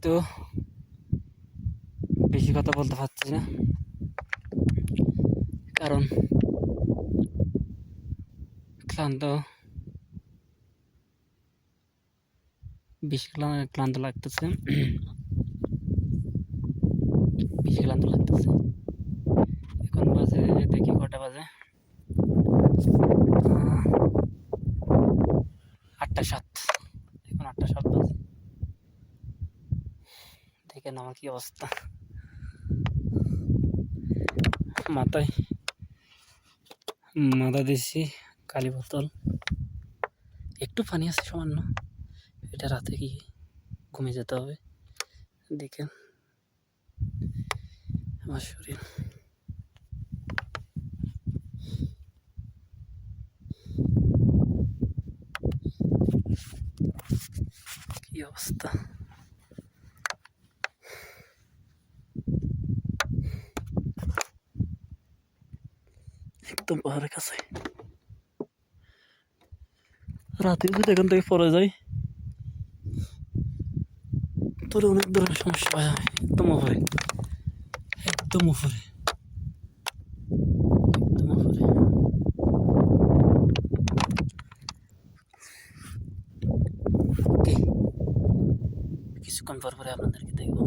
তো বেশি কথা বলতে পারছি না, কারণ ক্লান্ত, বেশি ক্লান্ত লাগতেছে, বেশি ক্লান্ত লাগতেছে। এখন বাজে, দেখি কটা বাজে, 8:07। এখন 8:07 বাজে। দেখেন আমার কি অবস্থা। মাথা দিচ্ছি কালি বোতল, একটু পানি আছে সামান্য, এটা রাতে গিয়ে ঘুমিয়ে যেতে হবে। দেখেন আমার শরীর কি অবস্থা। একদম পাহাড়ের কাছে, রাতে যদি এখান থেকে পড়ে যাই তোর অনেক ধরনের সমস্যা হয়। একদম উপরে, একদম উপরে, একদম উপরে। ওকে, কিছুক্ষণ পর পরে আপনাদেরকে দেখাবো।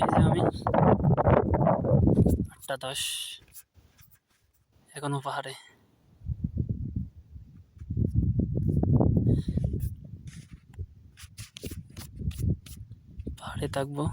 এই যে আমি 8:10, এখনো পাহাড়ে। পাহাড়ে থাকবো।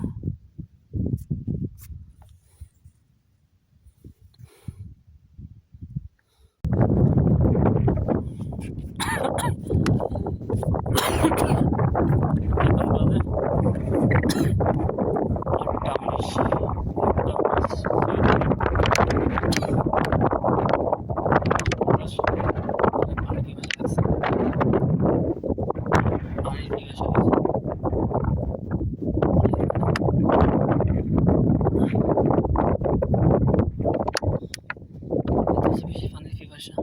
বেশি পানির পিপাসা।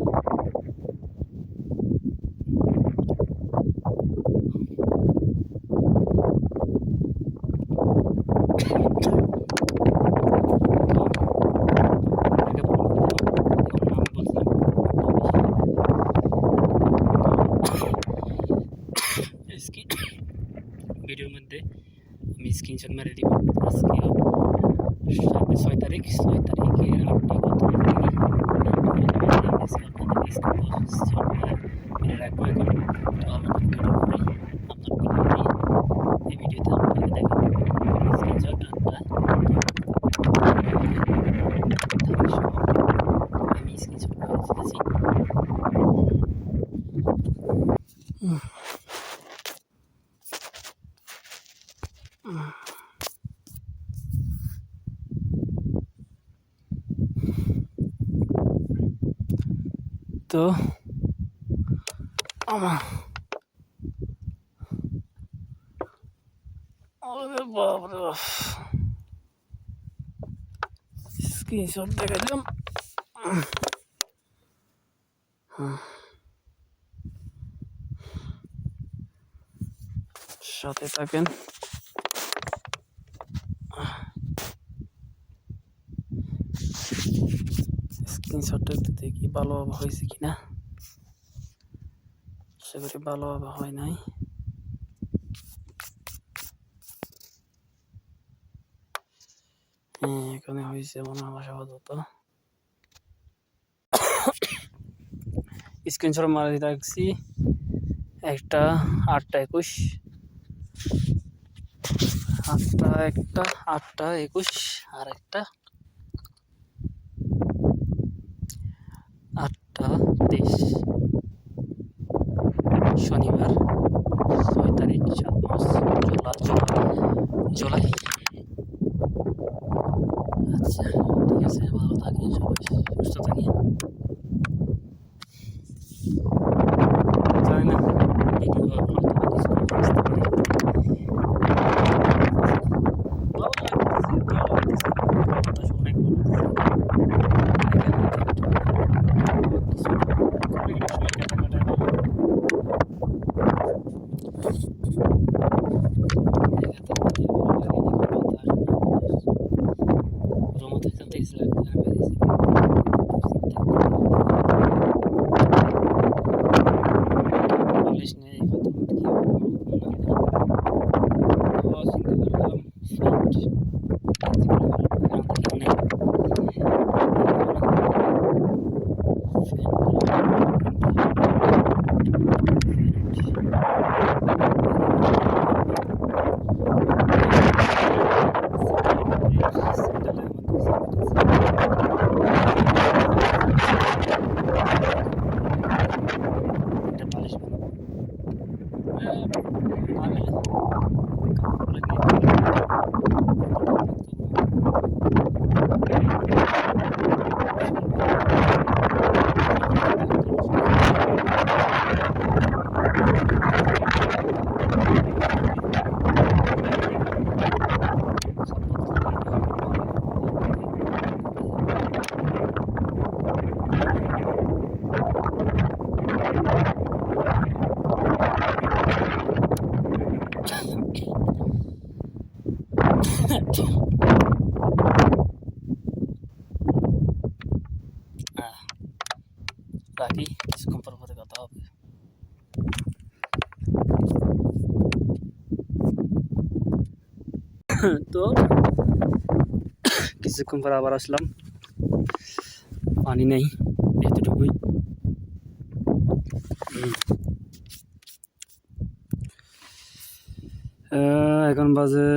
ভিডিওর মধ্যে আমি স্ক্রিনশট মেরে দিব। আজকে 6 তারিখ, 6 তারিখের 8টা কত রাখবো। এখন এই ভিডিওতে আপনাদের দেখাবো স্ক্রিনশট 8টা আমি স্ক্রিনশট করে দিতেছি। তো আমার বাপরে বাপ, স্ক্রিনশট দেখা দিলাম। সাথে থাকেন। স্ক্রিনশটটা একটু দেখি ভালোভাবে হয়েছে কিনা। আশা করি ভালোভাবে হয় নাই। হ্যাঁ, এখানে হয়েছে মনে হয় আপাতত। স্ক্রিনশট মারি রাখছি একটা 8:21, 8:21 আর একটা 8:23 শনিবার। 6 তারিখ 7 মাস জুলাই। আচ্ছা ঠিক আছে, ভালো থাকি, সবাই সুস্থ থাকি। জানি না ভিডিও হয়তো আসতে পারে। ভালো লাগতেছে, ভালো লাগতেছে, বাতাস অনেক ভালো রাখি, কিছুক্ষণ পর পরে কথা হবে। তো কিছুক্ষণ পর আবার আসলাম, পানি নেই এতটুকুই। এখন বাজে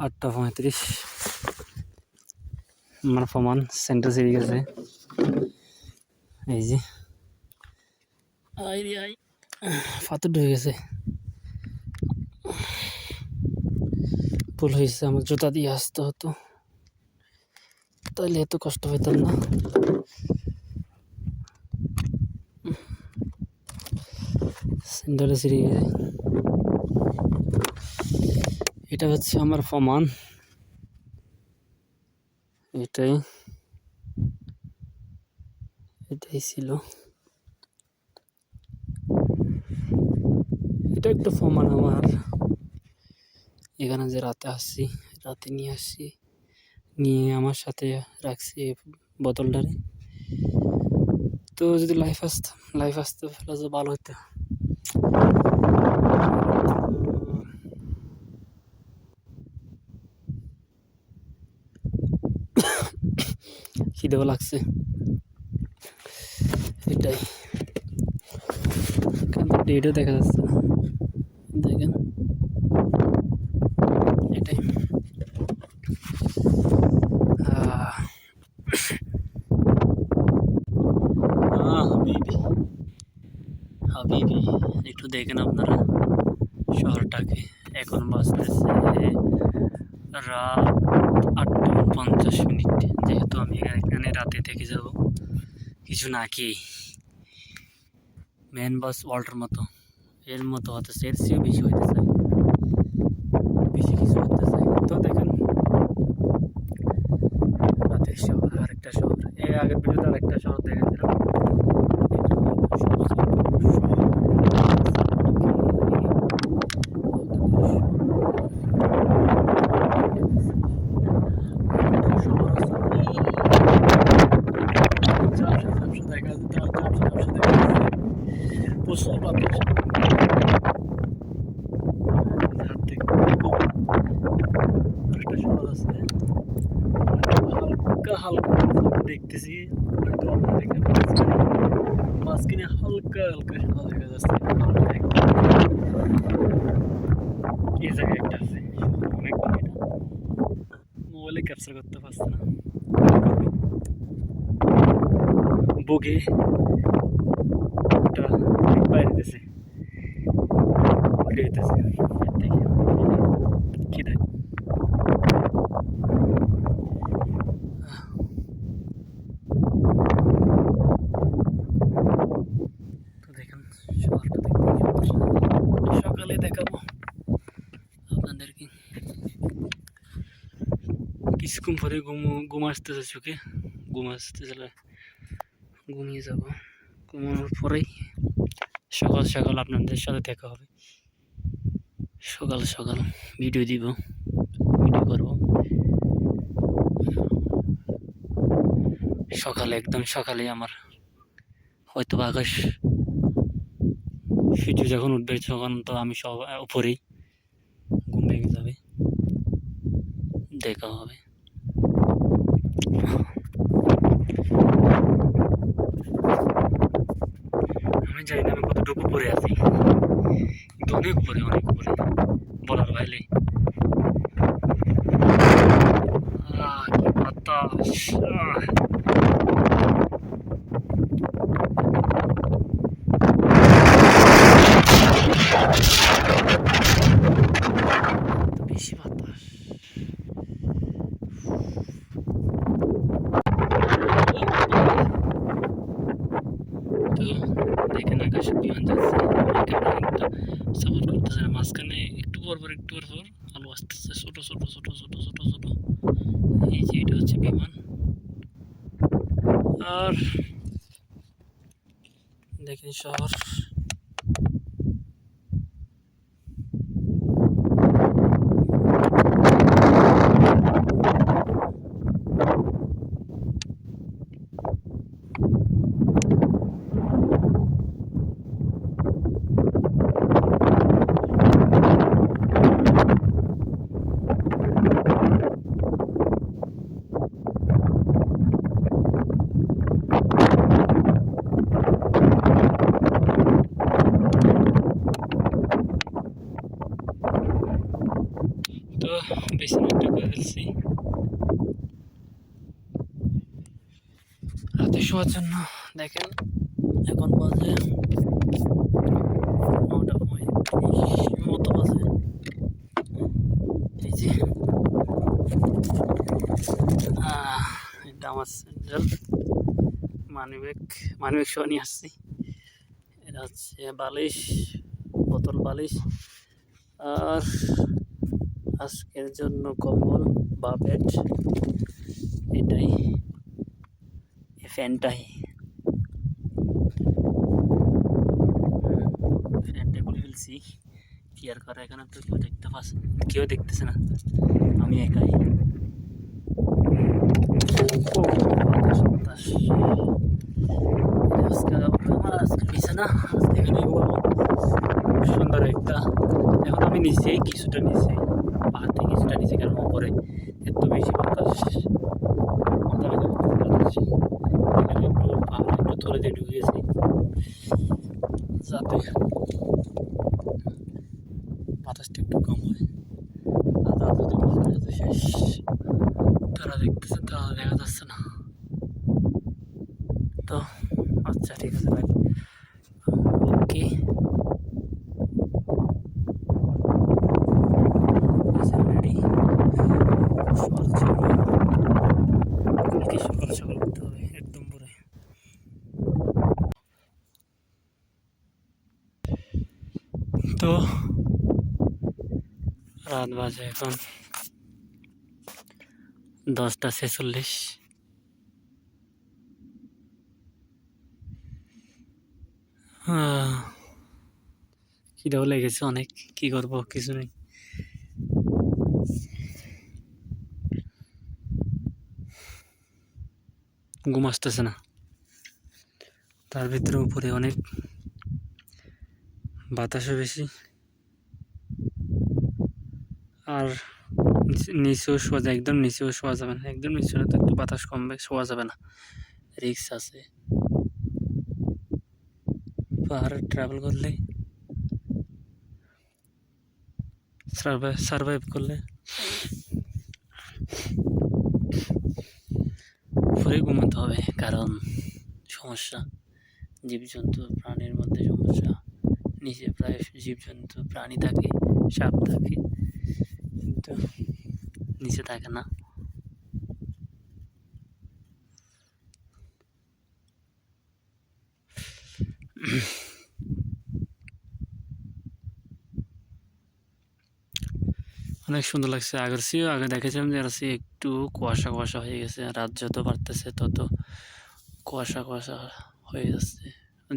8:35। আমার ফমান সেন্টার সেরে গেছে, এই যে পাথর ঢুকে গেছে, ভুল হয়েছে, আমার জুতা দিয়ে আসতে হতো, তাহলে এত কষ্ট পেতাম না। সেন্টারে সেরে গেছে। এটা হচ্ছে আমার ফমান, এটাই ছিল। এটা একটা ফমান আমার, এখানে যে রাতে আসছি, রাতে নিয়ে আসছি, নিয়ে আমার সাথে রাখছি বোতলটারে। তো যদি লাইফ আসতে ফেলা যে ভালো হতো। খিদেও লাগছে, এটাই। ডেটও দেখা যাচ্ছে না, দেখেন এটাই। হাবিবি একটু দেখেন আপনারা শহরটাকে। এখন বাজতেছে রাত 8:50। যেহেতু আমি এখানে রাতে থেকে যাব, কিছু না খেয়ে, মেন বাস ওয়াল্টার মতো এর মতো হতেছে, এর চেয়েও বেশি হইতে চাই, বেশি কিছু হতে চাই। তো দেখেন রাতের শহর, আরেকটা শহর, এর আগের ভিডিওতে আরেকটা শহর দেখেছিলাম। প্রচুর বাতাস, একটা শহর আছে হালকা হালকা দেখতেছি, মাঝখানে হালকা হালকা সাদা দেখা যাচ্ছে। এই জায়গায় একটা আছে, অনেক মোবাইলে ক্যাপচার করতে পারছে না, বুকে একটা হইতেছে কি দেখ তো দেখেন শহরটা দেখতে সকালে দেখাবো আপনাদেরকে কিছুক্ষণ পরে ঘুম আসতেছে চোখে ঘুম আসতেছে ঘুমিয়ে যাব ঘুমানোর পরেই সকাল সকাল আপনাদের সাথে দেখা হবে সকাল সকাল ভিডিও করব সকালে একদম সকালে আমার হয়তো আকাশ সূর্য যখন উঠবে তখন তো আমি সব উপরেই ঘুম ভেঙে যাবে দেখা হবে আমি জানি না আমি কতটুকু উপরে আছি কিন্তু অনেক উপরে বলার বাইরে কি বাতাস বেশি বাতাস তো দেখেন আকাশে বিমান যাচ্ছে সাপোর্ট করতেছে না মাঝখানে একটু পর আলো আসতেছে ছোট এই যে এটা হচ্ছে বিমান আর দেখেন শহর তো বেশি একটা করে ফেলছি রাতে শোয়ার জন্য দেখেন এখন বাজে 9:35 মতো বাজে এই যে এটা আমার স্যান্ডেল মানিব্যাগ সহ নিয়ে আসছি এটা হচ্ছে বালিশ বোতল বালিশ আর আজকের জন্য কম্বল বা বেড এটাই ফ্যানটা খুলে ফেলছি কি আর করা এখানে তো কেউ দেখতেছে না আমি একাই বিছানা সুন্দর একটা এখন আমি কিছুটা নিচে পাহাড় থেকে কিছুটা নিচে কেন উপরে এত বেশি বাতাস একটু ধরে দিয়ে ঢুকিয়েছি যাতে বাতাসটা একটু কম হয় আর যদি শেষ তারা দেখতেছে তারা দেখা যাচ্ছে না তো আচ্ছা ঠিক আছে ভাই ওকে রেডি সকাল করতে হবে একদম পরে তো রাত বাজে এখন 10:46 খিদেও লেগেছে অনেক কি করব কিছু নেই ঘুম আসতেছে না তার ভিতরে উপরে অনেক বাতাসও বেশি আর নিচেও শোয়া যায় একদম নিচেও শোয়া যাবে না একদম নিচে তো একটু বাতাস কমবে শোয়া যাবে না রিস্ক আছে পাহাড়ে ট্রাভেল করলে সারভাইভ করলে উপরে ঘুমাতে হবে কারণ সমস্যা জীবজন্তু প্রাণীর মধ্যে সমস্যা নিচে প্রায় জীবজন্তু প্রাণী থাকে, সাপ থাকে, কিন্তু নিচে থাকে না। অনেক সুন্দর লাগছে। আগে দেখেছিলাম যে একটু কুয়াশা কুয়াশা হয়ে গেছে, রাত যত বাড়তেছে তত কুয়াশা কুয়াশা হয়ে যাচ্ছে,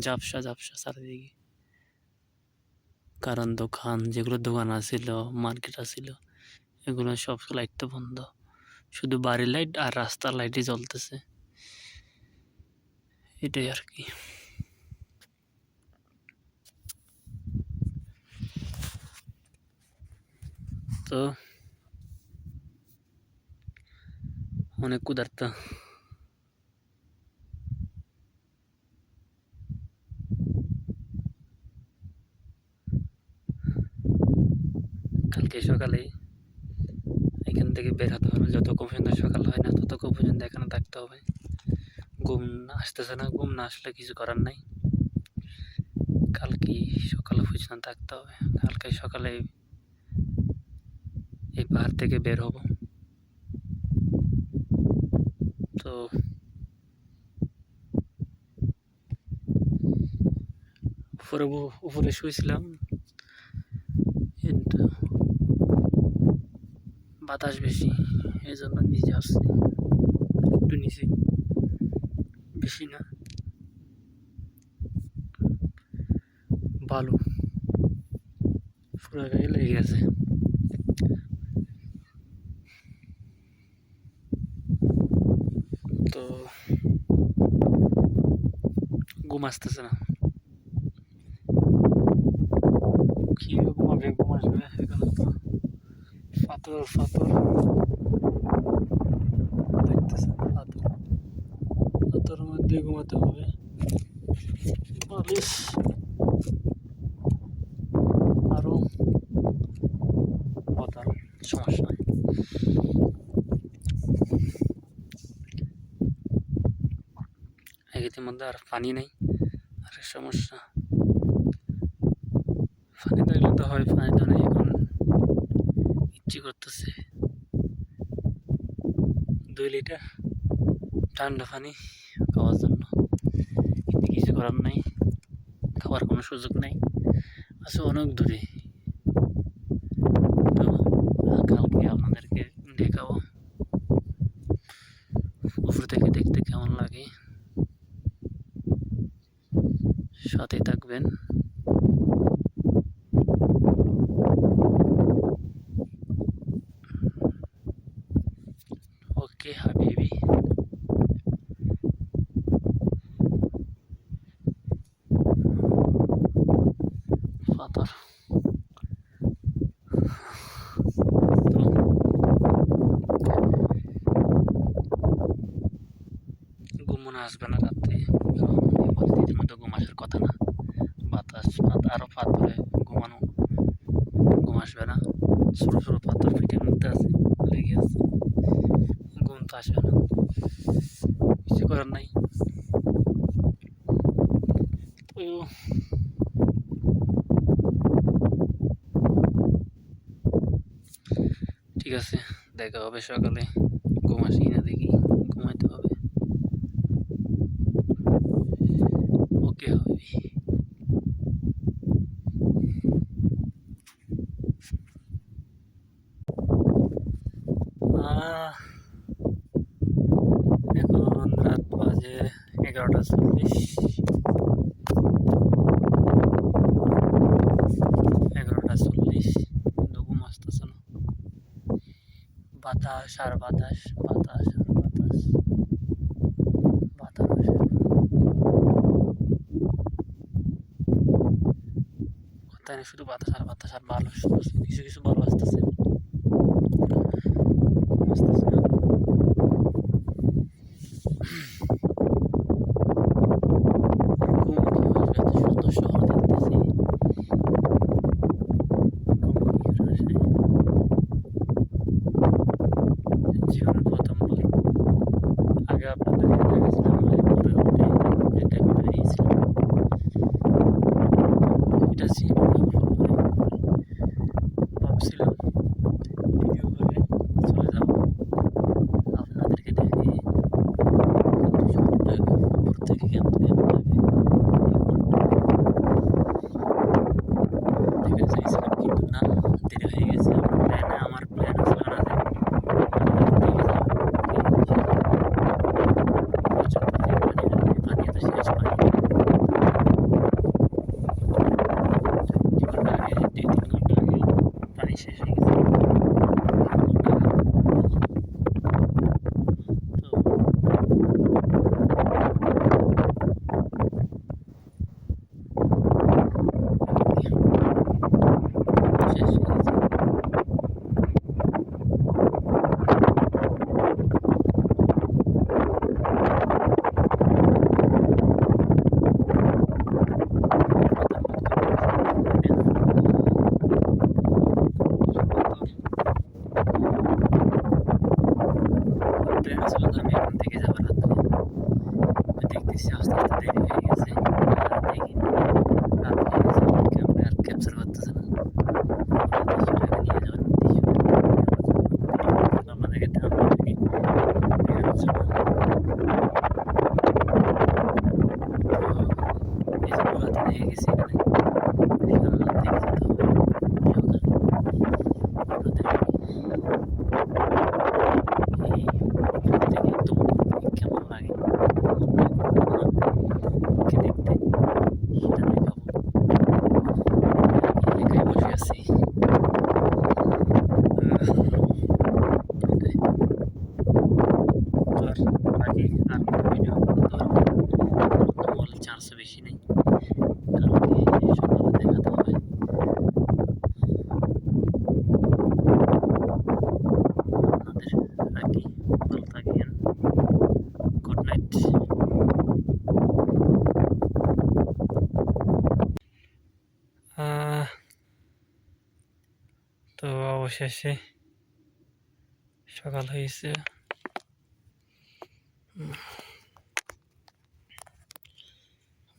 ঝাপসা ঝাপসা চারিদিকে। কারণ যেগুলো দোকান আছিল, মার্কেট আছিল, এগুলো সব লাইট তো বন্ধ, শুধু বাড়ির লাইট আর রাস্তার লাইটই জ্বলতেছে, এটাই আর কি। তো অনেক ক্ষুধার্ত। কালকে সকালে এখান থেকে বের হতে হবে, যতক্ষণ পর্যন্ত সকাল হয় না ততক্ষণ পর্যন্ত এখানে থাকতে হবে। ঘুম আসতেছে না, ঘুম না আসলে কিছু করার নাই, কালকে সকালে পর্যন্ত থাকতে হবে। কালকে সকালে এই পাহাড় থেকে বের হব। তো উপরে শুয়েছিলাম, কিন্তু বাতাস বেশি, এই জন্য নিচে আসছি, একটু নিচে, বেশি না, বালু পুরো গায়ে লেগে গেছে। তো ঘুম আসতেছে না, কি ঘুম আসবে, এখানে তো পাথর দেখতেছে, পাথর মধ্যে ঘুমাতে হবে, বালিশ আরো কথা, সমস্যা নাই। এর মধ্যে আর পানি নেই, আর সমস্যা, পানি থাকলে তো হয়, পানি তো নেই, এখন ইচ্ছে করতেছে 2 লিটার ঠান্ডা পানি খাওয়ার জন্য, কিন্তু কিছু করার নাই, খাওয়ার কোনো সুযোগ নেই, আছে অনেক দূরে। তো কালকে আপনাদেরকে দেখাবো উপর থেকে দেখতে কেমন লাগে, সাথে থাকবেন। ওকে হাবিবি। পাথর, ঘুম মনে আসবে না রাত্রে, এর মধ্যে ঘুম আসার কথা না, আরো পাথরে ঘুম আসবে না, ছোট ছোট পাথর পিঠের মধ্যে আছে, লেগে আছে, ঘুম তো আসবে না, কিছু করার নাই। তো ঠিক আছে, দেখা হবে সকালে, ঘুম আসি না দেখি, ঘুমাইতে হবে। ওকে হবে। এখন রাত বাজে 11:40, 11:40, কিন্তু ঘুম আসতেছে না, বাতাস আর বাতাস, বাতাস আর বাতাস, বাতাস, তাই না, শুধু বাতাস আর বাতাস আর ভালো, কিছু কিছু ভালো আসতেছে, আসতেছে না। সুন্দর শহর দেখতেছি, জীবনের প্রথমবার, আগে আপনাদের দেখেছিলাম পরে যেটা ভিডিও দিয়েছিলাম, এটা রাতে দেখে গেছি এখানে সারা রাত দেখে যেতে হবে সকালে আপনাদের কেমন লাগে দেখতে সেটা দেখাবো। একাই বসে আছি আর বাকি আর ভিডিও করতে পারবো মোবাইল চার্জ বেশি নেই কারণ সকালে দেখাতে হবে। আপনাদের রাখি, ভালো থাকেন, গুড নাইট। তো অবশেষে সকাল হয়েছে,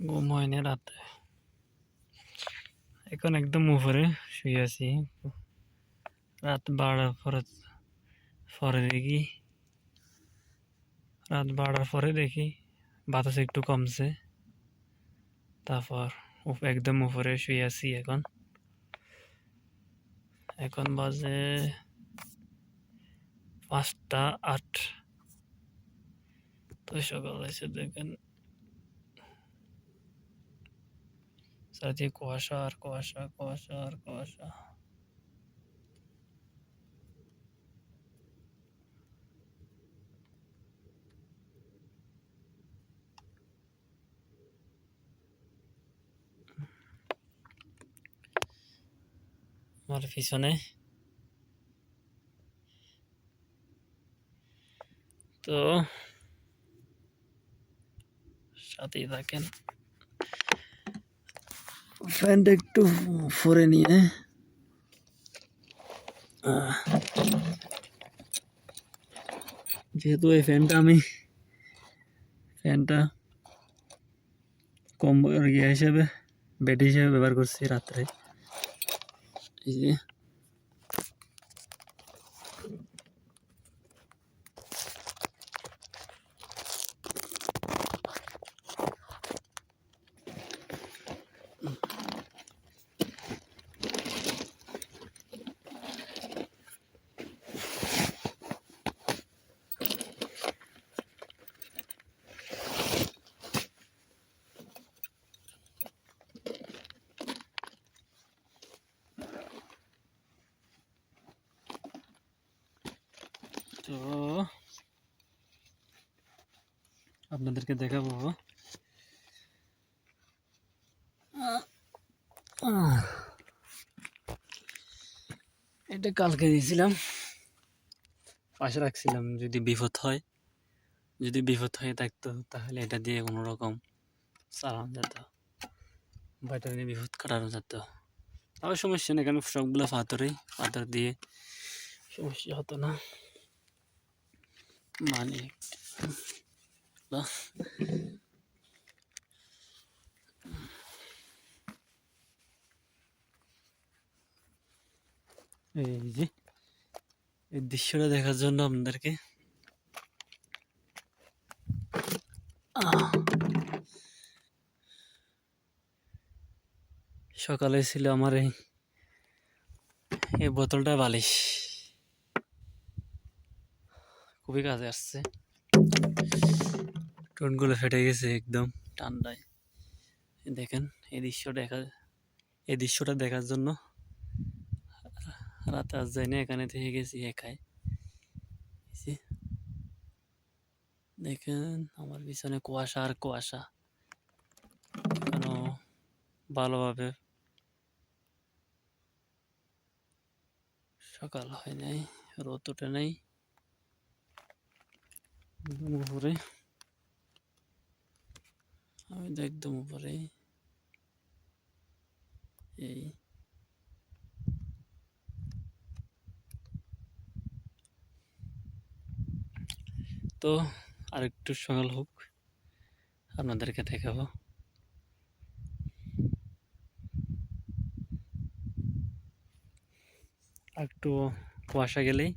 ঘুম হয়নি রাতে, এখন একদম উপরে শুয়ে আছি। রাত 12টার পরে দেখি বাতাস একটু কমছে, তারপর একদম উপরে শুয়ে আছি। এখন বাজে 5টা 8। তো সকাল হয়েছে, দেখেন চারদিকে কুয়াশা আর কুয়াশা, কুয়াশা আর কুয়াশা। আমার পিছনে তো সাথেই থাকেন। ফ্যানটা একটু ফরে নিয়ে যেহেতু এই ফ্যানটা কম্বল হিসেবে, বেড হিসেবে ব্যবহার করছি রাত্রে। এই যে তো আপনাদেরকে দেখাবো এটা কালকে দিয়েছিলাম, পাশে রাখছিলাম। যদি বিপদ হয়ে থাকতো তাহলে এটা দিয়ে কোনো রকম চালানো যেত বা এটা দিয়ে বিপদ কাটানো যেত। তবে সমস্যা নেই, কারণ সবগুলো পাথর দিয়ে সমস্যা হতো না। মানে এই যে এই দৃশ্যটা দেখার জন্য আপনাদেরকে সকালে ছিল আমার এই বোতলটা বালিশ, খুবই কাজে আসছে। টোনগুলো ফেটে গেছে একদম ঠান্ডায়। দেখেন এই দৃশ্যটা দেখার জন্য রাতে আজ যাই না, এখানে থেকে গেছি একাই। দেখেন আমার পিছনে কুয়াশা আর কুয়াশা, কেন ভালোভাবে সকাল হয় নাই, রোদ ওঠে নাই। উপরে আমি তো একদম উপরে। এই তো আরেকটু সকাল হোক, আপনাদেরকে দেখাবো। একটু কুয়াশা গেলেই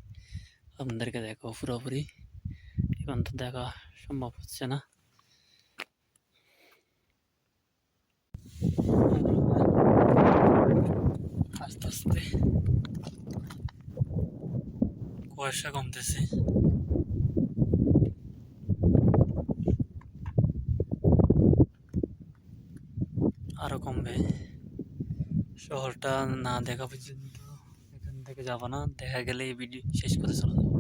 আপনাদেরকে দেখাবো পুরোপুরি। এখন তো দেখা সম্ভব হচ্ছে না। আস্তে আস্তে কুয়াশা কমতেছে। আরো কমবে। শহরটা না দেখা পর্যন্ত এখান থেকে যাবো না, দেখা গেলে এই ভিডিও শেষ করে চলে যাবো।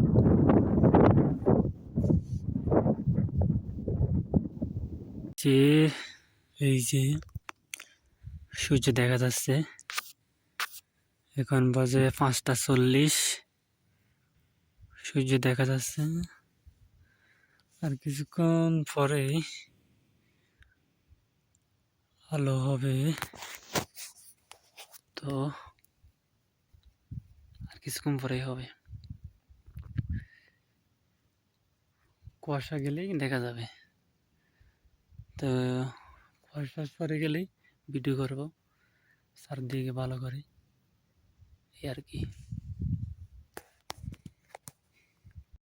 যে এই যে সূর্য দেখা যাচ্ছে, এখন বাজে 5টা 40। সূর্য দেখা যাচ্ছে, আর কিছুক্ষণ পরেই আলো হবে। তো আর কিছুক্ষণ পরেই হবে, কুয়াশা গেলেই দেখা যাবে। তো কুয়াশা পরে গেলেই ভিডিও করবো চারদিকে ভালো করে, এই আর কি।